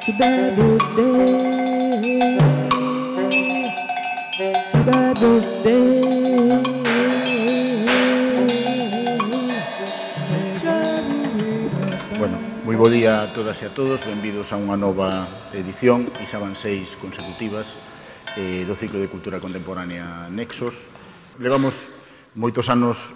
Bueno, moi bo día a todas e a todos, benvidos a unha nova edición, e xa van 6 consecutivas do ciclo de Cultura Contemporánea Nexos. Levamos moitos anos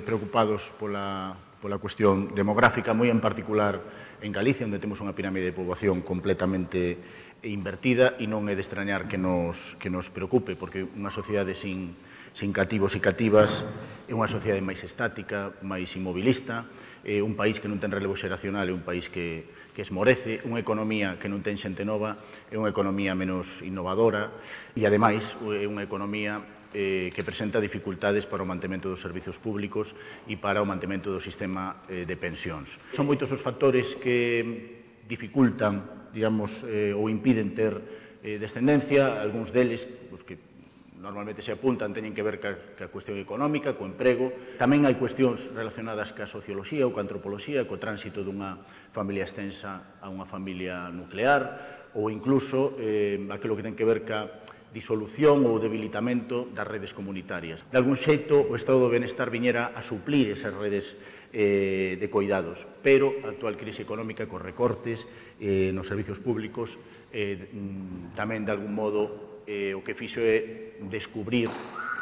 preocupados pola cuestión demográfica, moi en particular en Galicia, onde temos unha pirámide de poboación completamente invertida, e non é de extrañar que nos preocupe, porque unha sociedade sin cativos e cativas é unha sociedade máis estática, máis inmobilista, un país que non ten relevo xeracional é un país que esmorece, unha economía que non ten xente nova é unha economía menos innovadora e, ademais, é unha economía que presenta dificultades para o mantemento dos servizos públicos e para o mantemento do sistema de pensións. Son moitos os factores que dificultan, digamos, ou impiden ter descendencia, algúns deles, os que normalmente se apuntan, teñen que ver ca cuestión económica, co emprego. Tamén hai cuestións relacionadas ca socioloxía ou ca antropoloxía, co tránsito dunha familia extensa a unha familia nuclear, ou incluso aquilo que ten que ver ca disolución ou debilitamento das redes comunitarias. De algún xeito, o estado do benestar viñera a suplir esas redes de cuidados, pero a actual crise económica, cos recortes nos servizos públicos, tamén, de algún modo, o que fixo é descubrir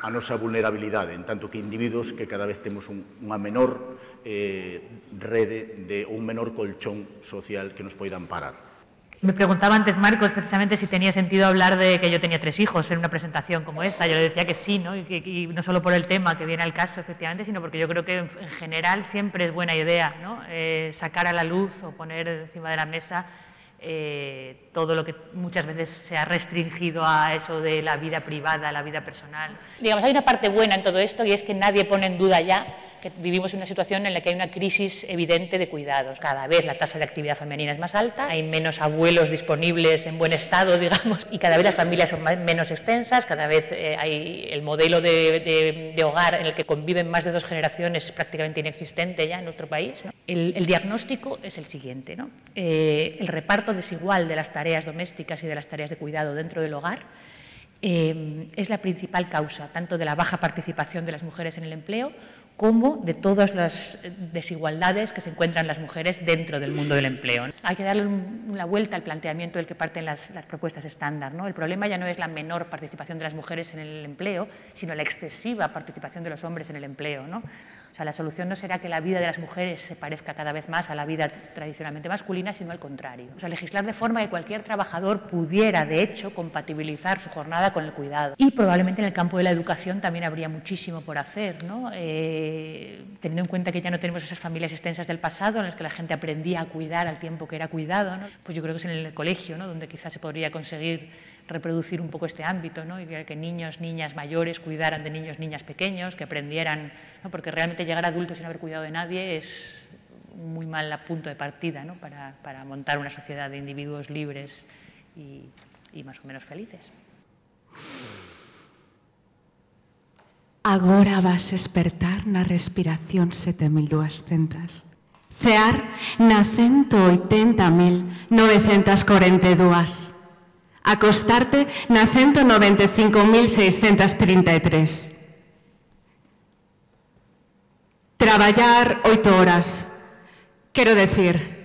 a nosa vulnerabilidade, en tanto que individuos que cada vez temos unha menor rede ou un menor colchón social que nos poidan parar. Me preguntaba antes Marcos precisamente si tenía sentido hablar de que yo tenía 3 hijos en una presentación como esta. Yo le decía que sí, ¿no? Y no solo por el tema que viene al caso, efectivamente, sino porque yo creo que en general siempre es buena idea, ¿no? Sacar a la luz o poner encima de la mesa todo lo que muchas veces se ha restringido a eso de la vida privada, la vida personal. Digamos, hay una parte buena en todo esto y es que nadie pone en duda ya que vivimos en una situación en la que hay una crisis evidente de cuidados. Cada vez la tasa de actividad femenina es más alta, hay menos abuelos disponibles en buen estado, digamos, y cada vez las familias son menos extensas, cada vez hay el modelo de hogar en el que conviven más de 2 generaciones es prácticamente inexistente ya en nuestro país, ¿no? El diagnóstico es el siguiente, ¿no? El reparto desigual de las tareas domésticas y de las tareas de cuidado dentro del hogar es la principal causa tanto de la baja participación de las mujeres en el empleo como de todas las desigualdades que se encuentran las mujeres dentro del mundo del empleo. Hay que darle una vuelta al planteamiento del que parten las propuestas estándar, ¿no? El problema ya no es la menor participación de las mujeres en el empleo, sino la excesiva participación de los hombres en el empleo, ¿no? O sea, la solución no será que la vida de las mujeres se parezca cada vez más a la vida tradicionalmente masculina, sino al contrario. O sea, legislar de forma que cualquier trabajador pudiera, de hecho, compatibilizar su jornada con el cuidado. Y probablemente en el campo de la educación también habría muchísimo por hacer, ¿no? Teniendo en cuenta que ya no tenemos esas familias extensas del pasado en las que la gente aprendía a cuidar al tiempo que era cuidado, ¿no? Pues yo creo que es en el colegio, ¿no? Donde quizás se podría conseguir reproducir un poco este ámbito, ¿no? Y que niños, niñas mayores cuidaran de niños, niñas pequeños, que aprendieran, ¿no? Porque realmente llegar a adultos sin haber cuidado de nadie es muy mal punto de partida, ¿no? Para montar una sociedad de individuos libres y más o menos felices. Agora vas espertar na respiración 7.200. Cear na 180.942. Acostarte na 195.633. Traballar 8 horas. Quero decir,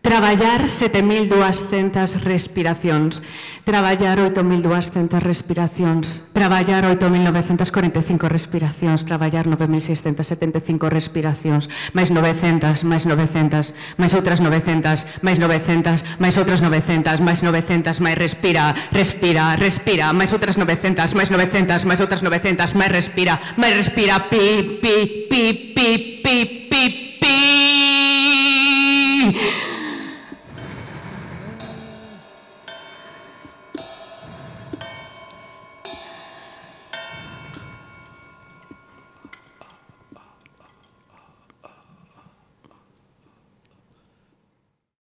traballar 7.200 respiracións, traballar 8.200 respiracións, traballar 8.945 respiracións, traballar 9.675 respiracións, máis 900, máis 900, máis outras 900, máis 900, máis outras 900, máis 900, máis respira, respira, respira, máis outras 900, máis 900, máis outras 900, máis respira, pi, pi, pi, pi, pi, pi, pi.